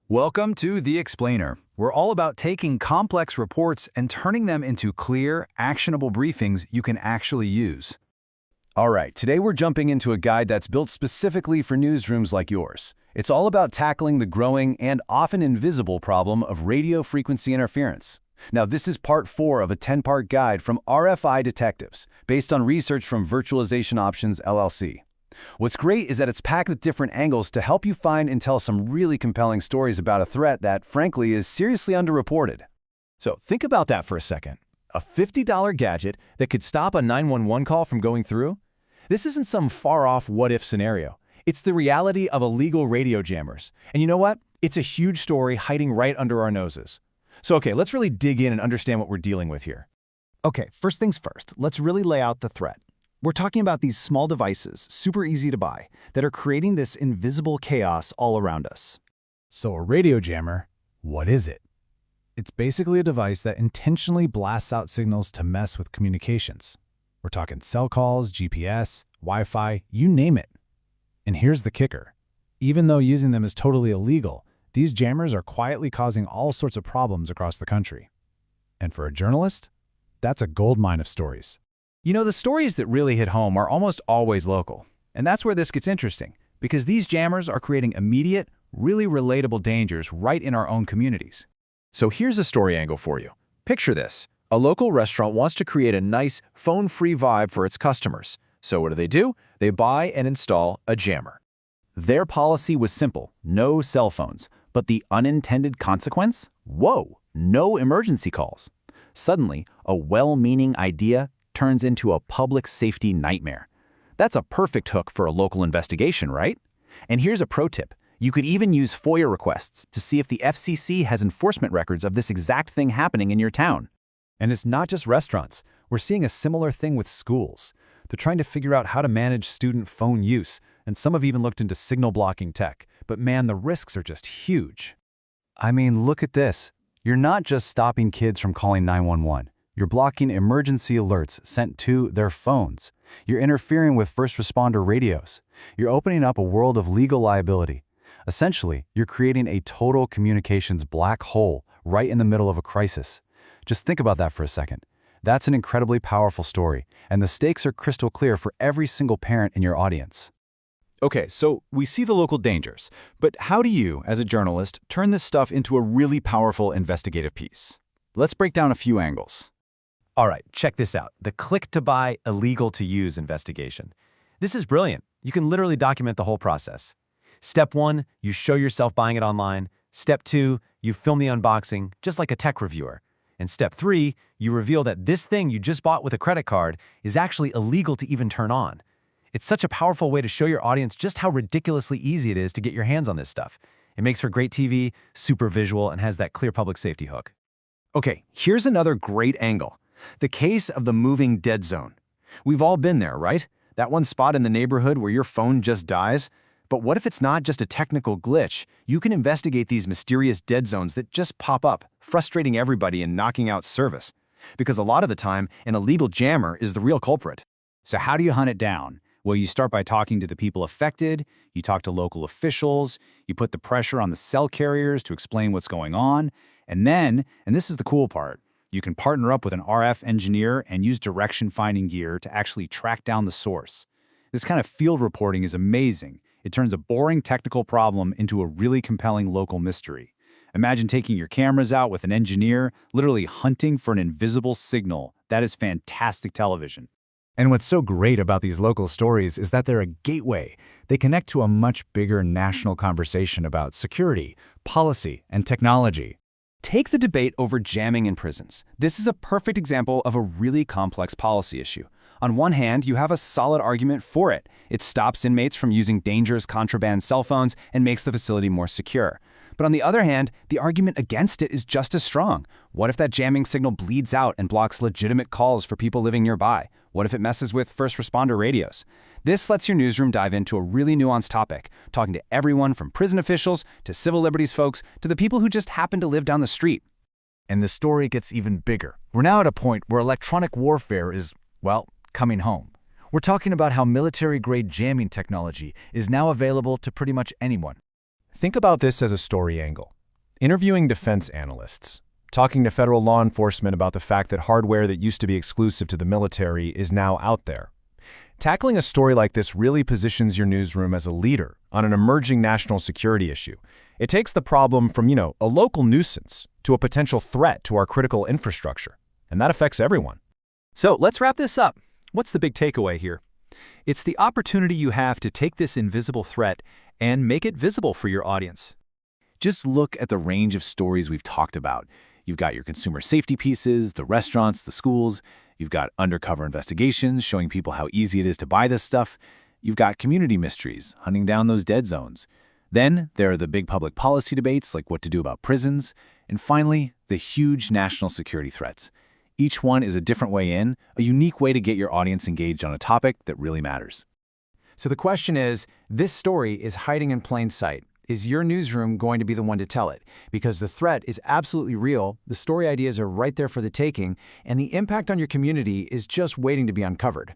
Welcome to The Explainer. We're all about taking complex reports and turning them into clear, actionable briefings you can actually use. All right, today we're jumping into a guide that's built specifically for newsrooms like yours. It's all about tackling the growing and often invisible problem of radio frequency interference. Now, this is part 4 of a 10-part guide from RFI detectives, based on research from Virtualization Options, LLC. What's great is that it's packed with different angles to help you find and tell some really compelling stories about a threat that, frankly, is seriously underreported. So think about that for a second. A $50 gadget that could stop a 911 call from going through? This isn't some far-off what-if scenario. It's the reality of illegal radio jammers. And you know what? It's a huge story hiding right under our noses. So okay, let's really dig in and understand what we're dealing with here. Okay, first things first, let's really lay out the threat. We're talking about these small devices, super easy to buy, that are creating this invisible chaos all around us. So a radio jammer, what is it? It's basically a device that intentionally blasts out signals to mess with communications. We're talking cell calls, GPS, Wi-Fi, you name it. And here's the kicker. Even though using them is totally illegal, these jammers are quietly causing all sorts of problems across the country. And for a journalist, that's a goldmine of stories. You know, the stories that really hit home are almost always local. And that's where this gets interesting, because these jammers are creating immediate, really relatable dangers right in our own communities. So here's a story angle for you. Picture this. A local restaurant wants to create a nice, phone-free vibe for its customers. So what do? They buy and install a jammer. Their policy was simple: no cell phones. But the unintended consequence? Whoa, no emergency calls. Suddenly, a well-meaning idea turns into a public safety nightmare. That's a perfect hook for a local investigation, right? And here's a pro tip. You could even use FOIA requests to see if the FCC has enforcement records of this exact thing happening in your town. And it's not just restaurants. We're seeing a similar thing with schools. They're trying to figure out how to manage student phone use, and some have even looked into signal blocking tech. But man, the risks are just huge. I mean, look at this. You're not just stopping kids from calling 911. You're blocking emergency alerts sent to their phones. You're interfering with first responder radios. You're opening up a world of legal liability. Essentially, you're creating a total communications black hole right in the middle of a crisis. Just think about that for a second. That's an incredibly powerful story, and the stakes are crystal clear for every single parent in your audience. Okay, so we see the local dangers, but how do you, as a journalist, turn this stuff into a really powerful investigative piece? Let's break down a few angles. All right, check this out. The click-to-buy, illegal-to-use investigation. This is brilliant. You can literally document the whole process. Step 1, you show yourself buying it online. Step 2, you film the unboxing, just like a tech reviewer. And Step 3, you reveal that this thing you just bought with a credit card is actually illegal to even turn on. It's such a powerful way to show your audience just how ridiculously easy it is to get your hands on this stuff. It makes for great TV, super visual, and has that clear public safety hook. Okay, here's another great angle. The case of the moving dead zone. We've all been there, right? That one spot in the neighborhood where your phone just dies? But what if it's not just a technical glitch? You can investigate these mysterious dead zones that just pop up, frustrating everybody and knocking out service. Because a lot of the time, an illegal jammer is the real culprit. So how do you hunt it down? Well, you start by talking to the people affected, you talk to local officials, you put the pressure on the cell carriers to explain what's going on, and then, and this is the cool part, you can partner up with an RF engineer and use direction-finding gear to actually track down the source. This kind of field reporting is amazing. It turns a boring technical problem into a really compelling local mystery. Imagine taking your cameras out with an engineer, literally hunting for an invisible signal. That is fantastic television. And what's so great about these local stories is that they're a gateway. They connect to a much bigger national conversation about security, policy, and technology. Take the debate over jamming in prisons. This is a perfect example of a really complex policy issue. On one hand, you have a solid argument for it. It stops inmates from using dangerous contraband cell phones and makes the facility more secure. But on the other hand, the argument against it is just as strong. What if that jamming signal bleeds out and blocks legitimate calls for people living nearby? What if it messes with first responder radios? This lets your newsroom dive into a really nuanced topic, talking to everyone from prison officials to civil liberties folks to the people who just happen to live down the street. And the story gets even bigger. We're now at a point where electronic warfare is, well, coming home. We're talking about how military-grade jamming technology is now available to pretty much anyone. Think about this as a story angle. Interviewing defense analysts. Talking to federal law enforcement about the fact that hardware that used to be exclusive to the military is now out there. Tackling a story like this really positions your newsroom as a leader on an emerging national security issue. It takes the problem from, a local nuisance to a potential threat to our critical infrastructure. And that affects everyone. So let's wrap this up. What's the big takeaway here? It's the opportunity you have to take this invisible threat and make it visible for your audience. Just look at the range of stories we've talked about. You've got your consumer safety pieces, the restaurants, the schools. You've got undercover investigations showing people how easy it is to buy this stuff. You've got community mysteries, hunting down those dead zones. Then there are the big public policy debates like what to do about prisons. And finally, the huge national security threats. Each one is a different way in, a unique way to get your audience engaged on a topic that really matters. So the question is, this story is hiding in plain sight. Is your newsroom going to be the one to tell it? Because the threat is absolutely real, the story ideas are right there for the taking, and the impact on your community is just waiting to be uncovered.